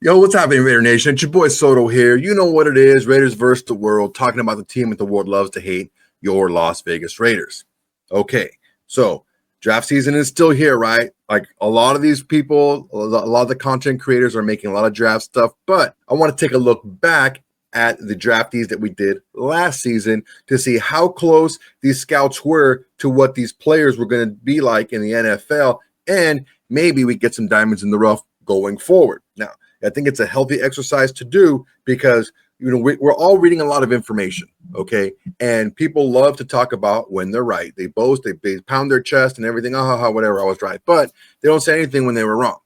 Yo, what's happening, Raider Nation? It's your boy Soto here. You know what it is, Raiders versus the world, talking about the team that the world loves to hate, your Las Vegas Raiders. Okay, so draft season is still here, right? Like a lot of these people, a lot of the content creators are making a lot of draft stuff, but I want to take a look back at the draftees that we did last season to see how close these scouts were to what these players were going to be like in the NFL, and maybe we get some diamonds in the rough going forward. Now, I think it's a healthy exercise to do because we're all reading a lot of information, okay? And people love to talk about when they're right. They boast, they pound their chest and everything. Whatever, I was right. But they don't say anything when they were wrong.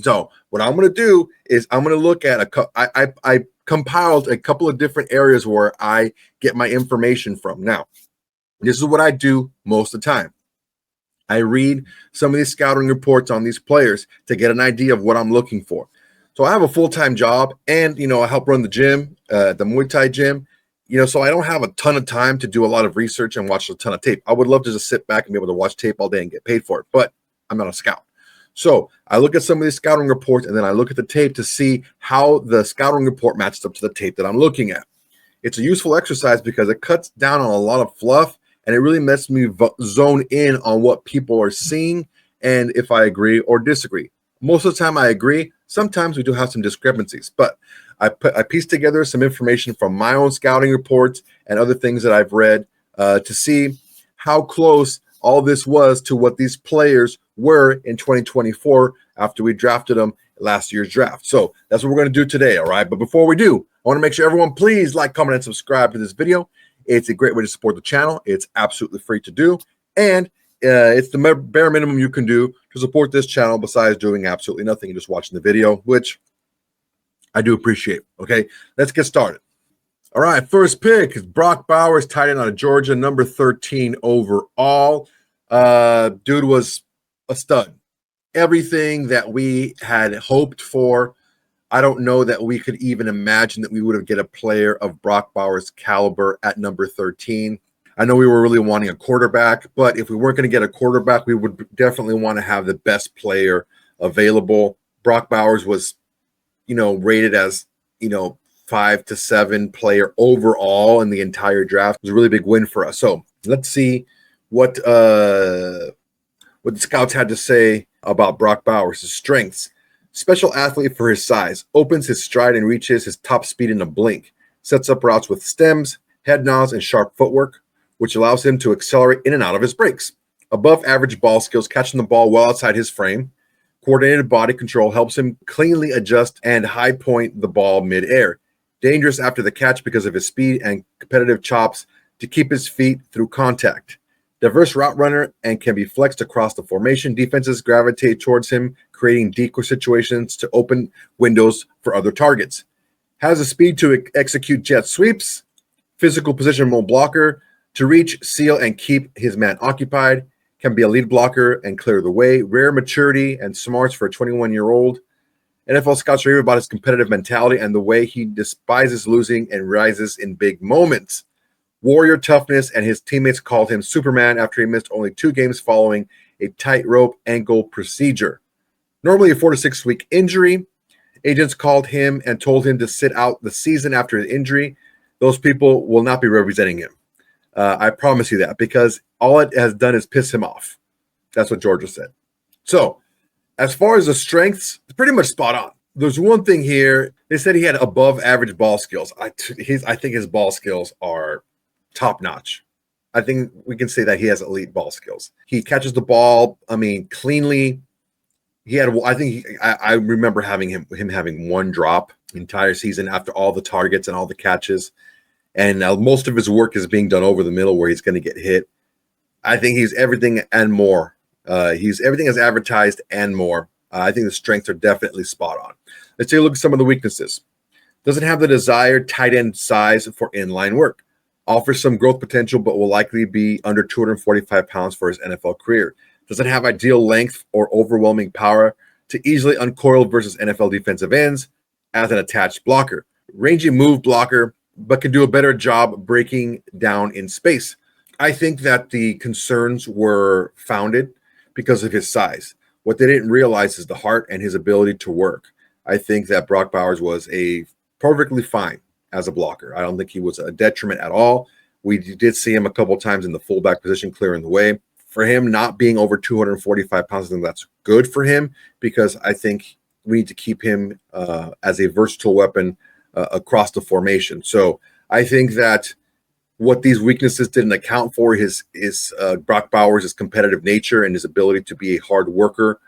So what I'm going to do is I'm going to look at I compiled a couple of different areas where I get my information from. Now, this is what I do most of the time. I read some of these scouting reports on these players to get an idea of what I'm looking for. So I have a full-time job and, I help run the gym, the Muay Thai gym, so I don't have a ton of time to do a lot of research and watch a ton of tape. I would love to just sit back and be able to watch tape all day and get paid for it, but I'm not a scout. So I look at some of these scouting reports and then I look at the tape to see how the scouting report matches up to the tape that I'm looking at. It's a useful exercise because it cuts down on a lot of fluff and it really lets me zone in on what people are seeing and if I agree or disagree. Most of the time I agree. Sometimes we do have some discrepancies, but I pieced together some information from my own scouting reports and other things that I've read to see how close all this was to what these players were in 2024 after we drafted them last year's draft. So that's what we're going to do today, all right? But before we do, I want to make sure everyone please like, comment, and subscribe to this video. It's a great way to support the channel. It's absolutely free to do, and it's the bare minimum you can do to support this channel besides doing absolutely nothing and just watching the video, which I do appreciate. Okay, let's get started. All right, first pick is Brock Bowers, tight end out of Georgia, number 13 overall. Dude was a stud. Everything that we had hoped for. I don't know that we could even imagine that we would have get a player of Brock Bowers' caliber at number 13. I know we were really wanting a quarterback, but if we weren't going to get a quarterback, we would definitely want to have the best player available. Brock Bowers was, rated as, 5 to 7 player overall in the entire draft. It was a really big win for us. So let's see what the scouts had to say about Brock Bowers. His strengths: special athlete for his size, opens his stride and reaches his top speed in a blink, sets up routes with stems, head nods, and sharp footwork, which allows him to accelerate in and out of his breaks. Above average ball skills, catching the ball well outside his frame. Coordinated body control helps him cleanly adjust and high point the ball midair. Dangerous after the catch because of his speed and competitive chops to keep his feet through contact. Diverse route runner and can be flexed across the formation. Defenses gravitate towards him, creating decoy situations to open windows for other targets. Has the speed to execute jet sweeps. Physical positional blocker to reach, seal, and keep his man occupied. Can be a lead blocker and clear the way. Rare maturity and smarts for a 21-year-old. NFL scouts rave about his competitive mentality and the way he despises losing and rises in big moments. Warrior toughness, and his teammates called him Superman after he missed only 2 games following a tightrope ankle procedure. Normally a 4 to 6 week injury. Agents called him and told him to sit out the season after his injury. Those people will not be representing him. I promise you that, because all it has done is piss him off. That's what Georgia said. So as far as the strengths, it's pretty much spot on. There's one thing here. They said he had above average ball skills. I think his ball skills are top notch. I think we can say that he has elite ball skills. He catches the ball, cleanly. I remember having him having 1 drop entire season after all the targets and all the catches. And most of his work is being done over the middle where he's going to get hit. I think he's everything and more. He's everything as advertised and more. I think the strengths are definitely spot on. Let's take a look at some of the weaknesses. Doesn't have the desired tight end size for inline work. Offers some growth potential, but will likely be under 245 pounds for his NFL career. Doesn't have ideal length or overwhelming power to easily uncoil versus NFL defensive ends as an attached blocker. Rangy move blocker, but can do a better job breaking down in space. I think that the concerns were founded because of his size. What they didn't realize is the heart and his ability to work. I think that Brock Bowers was a perfectly fine as a blocker. I don't think he was a detriment at all. We did see him a couple of times in the fullback position clearing the way. For him not being over 245 pounds, I think that's good for him because I think we need to keep him as a versatile weapon across the formation. So I think that what these weaknesses didn't account for is Brock Bowers' competitive nature and his ability to be a hard worker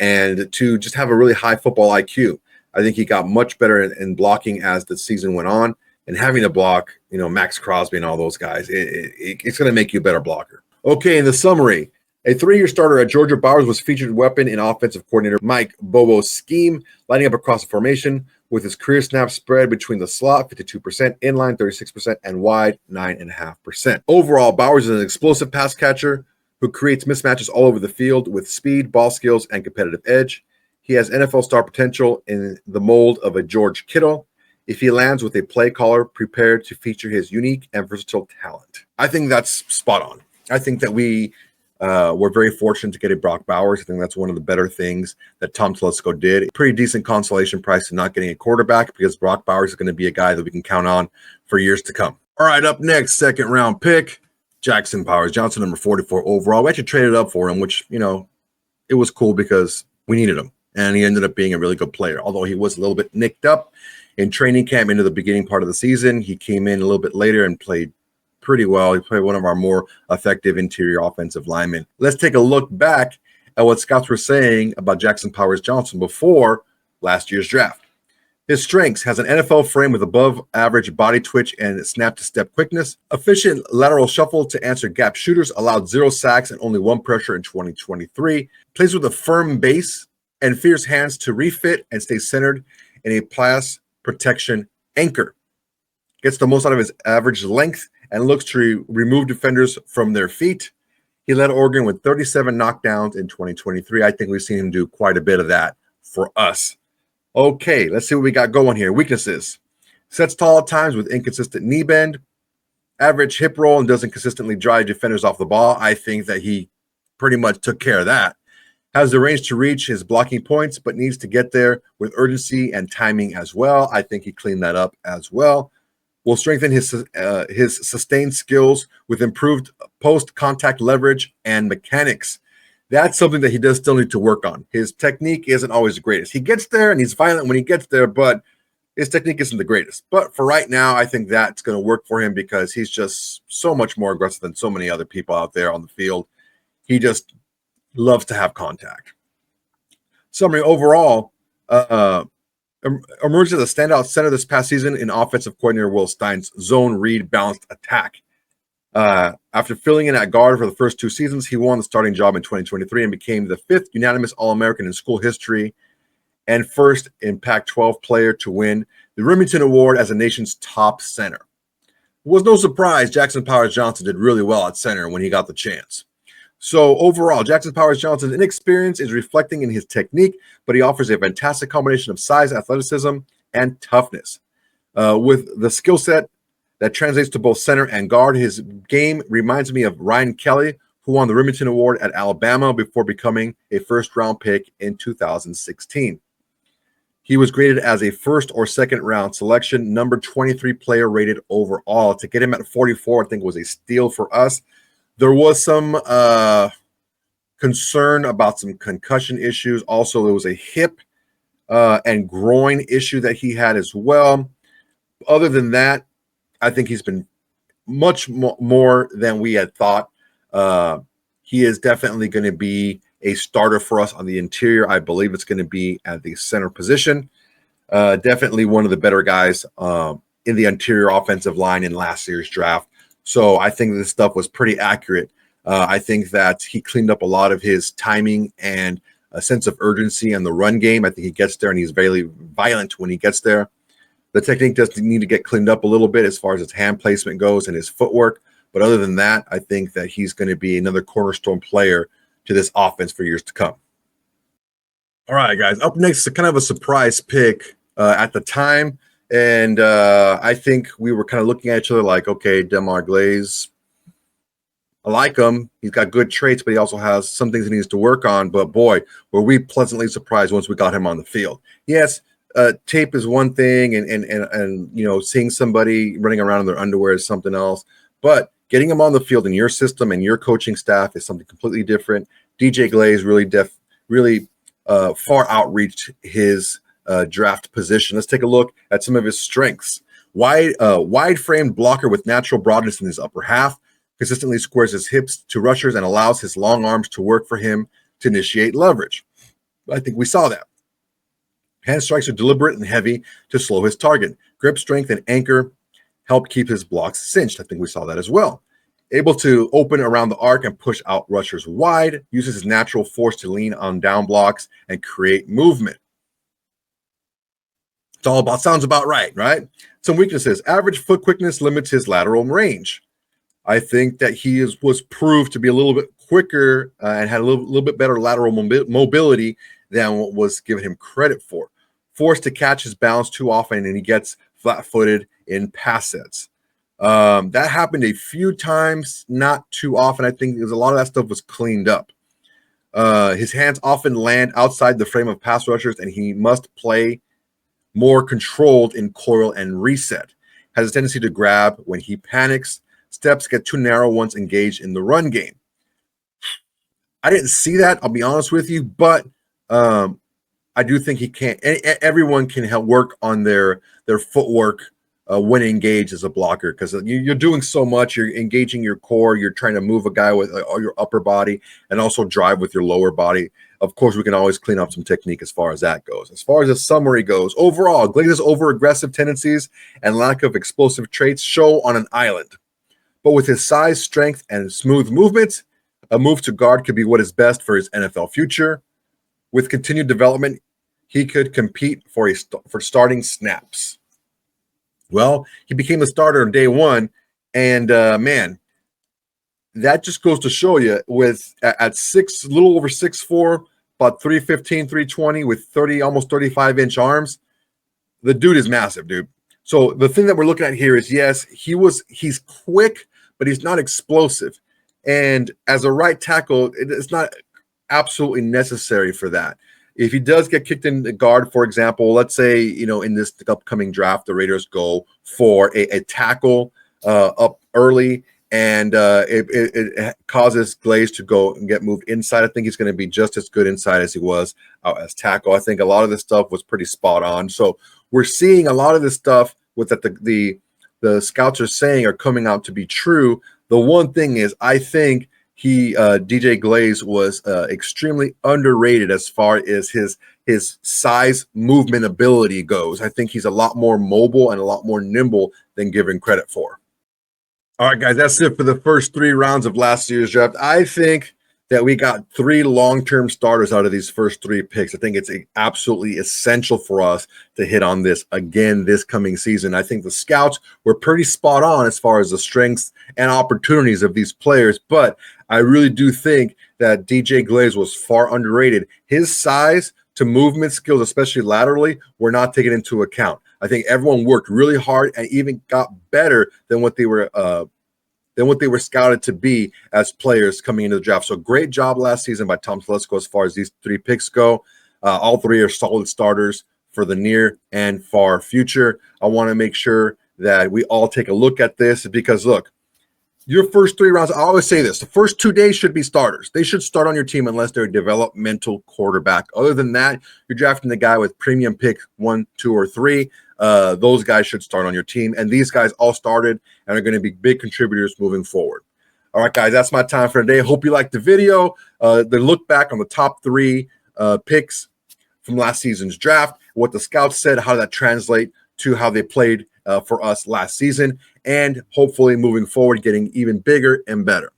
and to just have a really high football IQ. I think he got much better in blocking as the season went on, and having to block, Maxx Crosby and all those guys, it's going to make you a better blocker. Okay, in the summary, a 3-year starter at Georgia, Bowers was featured weapon in offensive coordinator Mike Bobo's scheme, lining up across the formation with his career snap spread between the slot, 52%, inline, 36%, and wide, 9.5%. Overall, Bowers is an explosive pass catcher who creates mismatches all over the field with speed, ball skills, and competitive edge. He has NFL star potential in the mold of a George Kittle if he lands with a play caller prepared to feature his unique and versatile talent. I think that's spot on. I think that we're very fortunate to get a Brock Bowers. I think that's one of the better things that Tom Telesco did. Pretty decent consolation price to not getting a quarterback because Brock Bowers is going to be a guy that we can count on for years to come. All right, up next, second round pick, Jackson Powers Johnson, number 44 overall. We actually traded up for him, which, it was cool because we needed him. And he ended up being a really good player, although he was a little bit nicked up in training camp into the beginning part of the season. He came in a little bit later and played pretty well. He played one of our more effective interior offensive linemen. Let's take a look back at what scouts were saying about Jackson Powers Johnson before last year's draft. His strengths: has an NFL frame with above average body twitch and snap to step quickness, efficient lateral shuffle to answer gap shooters, allowed 0 sacks and only 1 pressure in 2023, plays with a firm base and fierce hands to refit and stay centered in a pass protection anchor, gets the most out of his average length and looks to remove defenders from their feet. He led Oregon with 37 knockdowns in 2023. I think we've seen him do quite a bit of that for us. Okay, let's see what we got going here. Weaknesses: sets tall at times with inconsistent knee bend, average hip roll, and doesn't consistently drive defenders off the ball. I think that he pretty much took care of that. Has the range to reach his blocking points, but needs to get there with urgency and timing as well. I think he cleaned that up as well. Will strengthen his sustained skills with improved post-contact leverage and mechanics. That's something that he does still need to work on. His technique isn't always the greatest. He gets there and he's violent when he gets there, but his technique isn't the greatest. But for right now, I think that's going to work for him because he's just so much more aggressive than so many other people out there on the field. He just loves to have contact. Summary: overall, emerged as a standout center this past season in offensive coordinator Will Stein's zone read balanced attack. After filling in at guard for the first 2 seasons, he won the starting job in 2023 and became the 5th unanimous All-American in school history and first in Pac-12 player to win the Remington Award as the nation's top center. It was no surprise Jackson Powers Johnson did really well at center when he got the chance. So overall, Jackson Powers Johnson's inexperience is reflecting in his technique, but he offers a fantastic combination of size, athleticism, and toughness. With the skill set that translates to both center and guard, his game reminds me of Ryan Kelly, who won the Remington Award at Alabama before becoming a first-round pick in 2016. He was graded as a first or second-round selection, number 23 player rated overall. To get him at 44, I think was a steal for us. There was some concern about some concussion issues. Also, there was a hip and groin issue that he had as well. Other than that, I think he's been much more than we had thought. He is definitely going to be a starter for us on the interior. I believe it's going to be at the center position. Definitely one of the better guys in the interior offensive line in last year's draft. So I think this stuff was pretty accurate. I think that he cleaned up a lot of his timing and a sense of urgency in the run game. I think he gets there and he's very violent when he gets there. The technique does need to get cleaned up a little bit as far as his hand placement goes and his footwork. But other than that, I think that he's going to be another cornerstone player to this offense for years to come. All right, guys. Up next is kind of a surprise pick at the time. And I think we were kind of looking at each other like, okay, Delmar Glaze, I like him. He's got good traits, but he also has some things he needs to work on. But boy, were we pleasantly surprised once we got him on the field. Yes, tape is one thing, and you know, seeing somebody running around in their underwear is something else. But getting them on the field in your system and your coaching staff is something completely different. DJ Glaze really far outreached his draft position. Let's take a look at some of his strengths. Wide-framed blocker with natural broadness in his upper half, consistently squares his hips to rushers and allows his long arms to work for him to initiate leverage. I think we saw that. Hand strikes are deliberate and heavy to slow his target. Grip strength and anchor help keep his blocks cinched. I think we saw that as well. Able to open around the arc and push out rushers wide, uses his natural force to lean on down blocks and create movement. It's all about, sounds about right? Some weaknesses. Average foot quickness limits his lateral range. I think that he was proved to be a little bit quicker and had a little bit better lateral mobility than what was given him credit for. Forced to catch his balance too often, and he gets flat-footed in pass sets. That happened a few times, not too often. I think a lot of that stuff was cleaned up. His hands often land outside the frame of pass rushers, and he must play more controlled in coil and reset. Has a tendency to grab when he panics. Steps get too narrow once engaged in the run game. I didn't see that, I'll be honest with you, but I do think he can't. Everyone can help work on their footwork when engaged as a blocker, because you're doing so much. You're engaging your core. You're trying to move a guy with all your upper body and also drive with your lower body. Of course, we can always clean up some technique as far as that goes. As far as the summary goes, overall, Glaze's over-aggressive tendencies and lack of explosive traits show on an island. But with his size, strength, and smooth movement, a move to guard could be what is best for his NFL future. With continued development, he could compete for starting snaps. Well, he became the starter on day one, and man, that just goes to show you with at little over 6'4", about 315, 320 with almost 35-inch arms. The dude is massive, dude. So the thing that we're looking at here is, yes, he's quick, but he's not explosive. And as a right tackle, it's not absolutely necessary for that. If he does get kicked in the guard, for example, let's say, you know, in this upcoming draft, the Raiders go for a tackle up early, and it causes Glaze to go and get moved inside. I think he's going to be just as good inside as he was out as tackle. I think a lot of this stuff was pretty spot on. So we're seeing a lot of this stuff with that the scouts are saying are coming out to be true. The one thing is, I think DJ Glaze was extremely underrated as far as his size, movement ability goes. I think he's a lot more mobile and a lot more nimble than given credit for. All right, guys, that's it for the first 3 rounds of last year's draft. I think that we got 3 long-term starters out of these first 3 picks. I think it's absolutely essential for us to hit on this again this coming season. I think the scouts were pretty spot on as far as the strengths and opportunities of these players, but I really do think that DJ Glaze was far underrated. His size to movement skills, especially laterally, were not taken into account. I think everyone worked really hard and even got better than what they were scouted to be as players coming into the draft. So great job last season by Tom Telesco as far as these 3 picks go. All 3 are solid starters for the near and far future. I want to make sure that we all take a look at this, because look, your first 3 rounds, I always say this, the first 2 days should be starters. They should start on your team unless they're a developmental quarterback. Other than that, you're drafting the guy with premium pick 1, 2, or 3. Those guys should start on your team. And these guys all started and are going to be big contributors moving forward. All right, guys, that's my time for today. Hope you liked the video. The look back on the top 3 picks from last season's draft, what the scouts said, how that translate to how they played for us last season, and hopefully moving forward, getting even bigger and better.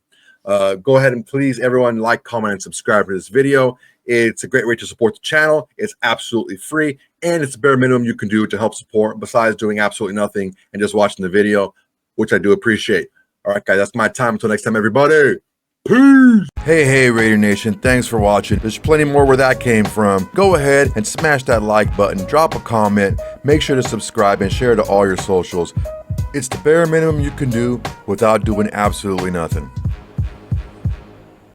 Go ahead and please, everyone, like, comment, and subscribe to this video. It's a great way to support the channel. It's absolutely free, and it's the bare minimum you can do to help support besides doing absolutely nothing and just watching the video, which I do appreciate. All right, guys, that's my time. Until next time, everybody. Peace. Hey, Raider Nation. Thanks for watching. There's plenty more where that came from. Go ahead and smash that like button. Drop a comment. Make sure to subscribe and share to all your socials. It's the bare minimum you can do without doing absolutely nothing.